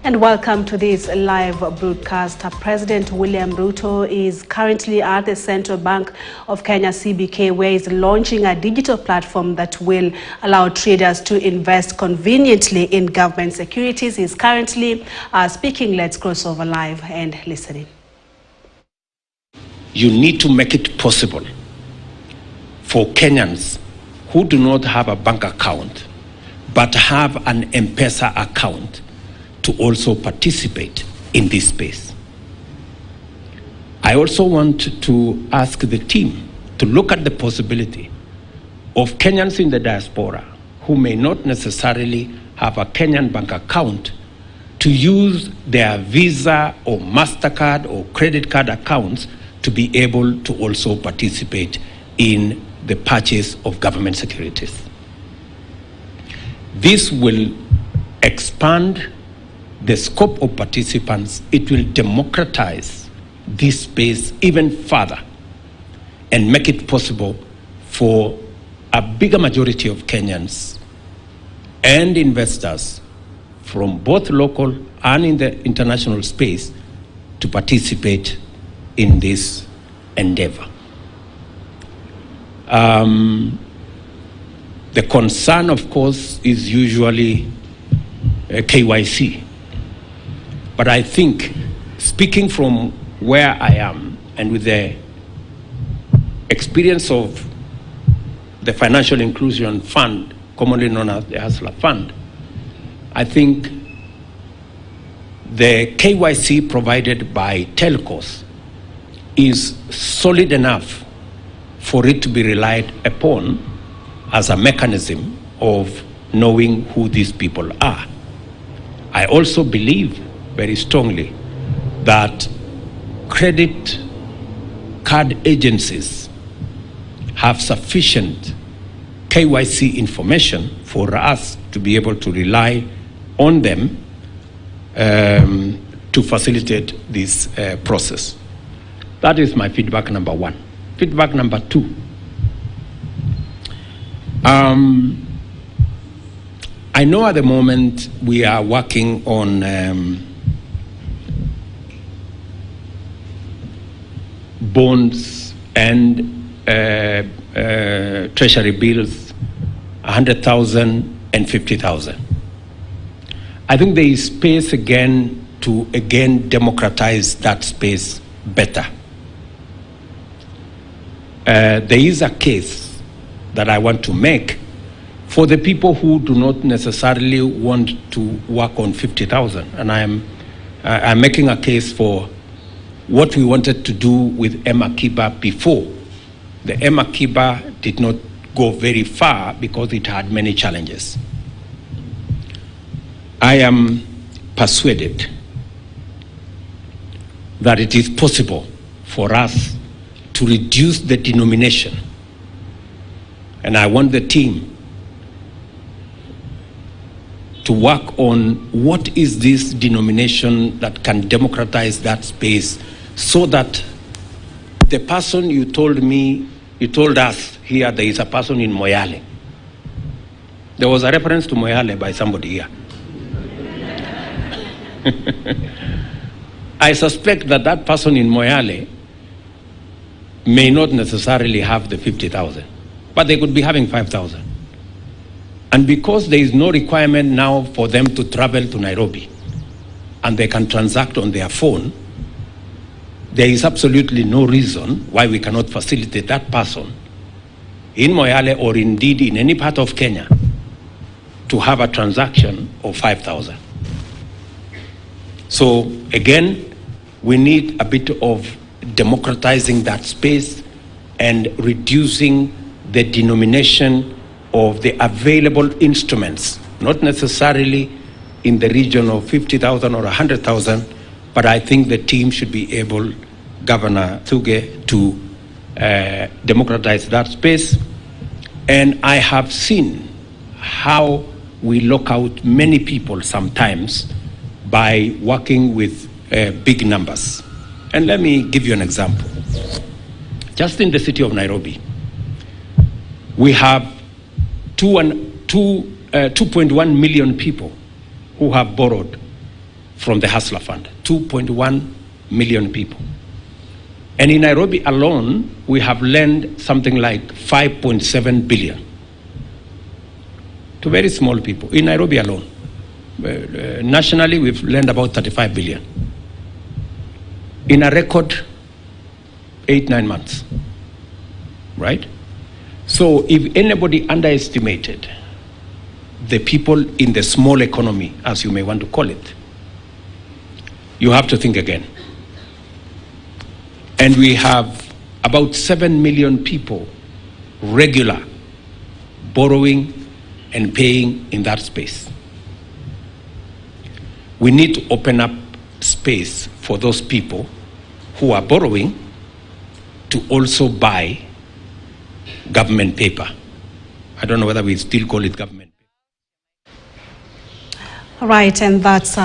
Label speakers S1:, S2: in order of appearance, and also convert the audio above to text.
S1: And welcome to this live broadcast. President William Ruto is currently at the Central Bank of Kenya, CBK, where he's launching a digital platform that will allow traders to invest conveniently in government securities. He's currently speaking. Let's cross over live and listening.
S2: You need to make it possible for Kenyans who do not have a bank account but have an M-Pesa account to also participate in this space. I also want to ask the team to look at the possibility of Kenyans in the diaspora who may not necessarily have a Kenyan bank account to use their Visa or MasterCard or credit card accounts to be able to also participate in the purchase of government securities. This will expand the scope of participants. It will democratize this space even further and make it possible for a bigger majority of Kenyans and investors from both local and in the international space to participate in this endeavor. The concern, of course, is usually KYC. But I think, speaking from where I am and with the experience of the Financial Inclusion Fund, commonly known as the Hustler Fund, I think the KYC provided by telcos is solid enough for it to be relied upon as a mechanism of knowing who these people are. I also believe very strongly that credit card agencies have sufficient KYC information for us to be able to rely on them to facilitate this process. That is my feedback number one. Feedback number two. I know at the moment we are working on bonds and treasury bills, 100,000 and 50,000. I think there is space again to democratize that space better. There is a case that I want to make for the people who do not necessarily want to work on 50,000, and I'm making a case for what we wanted to do with Emakiba before. The Emakiba did not go very far because it had many challenges. I am persuaded that it is possible for us to reduce the denomination, and I want the team to work on what is this denomination that can democratize that space so that the person you told us here, there is a person in Moyale. There was a reference to Moyale by somebody here. I suspect that that person in Moyale may not necessarily have the 50,000, but they could be having 5,000. And because there is no requirement now for them to travel to Nairobi and they can transact on their phone, there is absolutely no reason why we cannot facilitate that person in Moyale or indeed in any part of Kenya to have a transaction of 5,000. So again, we need a bit of democratizing that space and reducing the denomination of the available instruments, not necessarily in the region of 50,000 or 100,000, but I think the team should be able, Governor Thuge, to democratize that space. And I have seen how we lock out many people sometimes by working with big numbers. And let me give you an example. Just in the city of Nairobi, we have 2.1 million people who have borrowed from the Hustler Fund, 2.1 million people. And in Nairobi alone, we have lent something like 5.7 billion to very small people, in Nairobi alone. Nationally, we've lent about 35 billion in a record 8-9 months, right? So if anybody underestimated the people in the small economy, as you may want to call it, you have to think again. And we have about 7 million people regular borrowing and paying in that space. We need to open up space for those people who are borrowing to also buy government paper. I don't know whether we still call it government.
S1: Right, and that's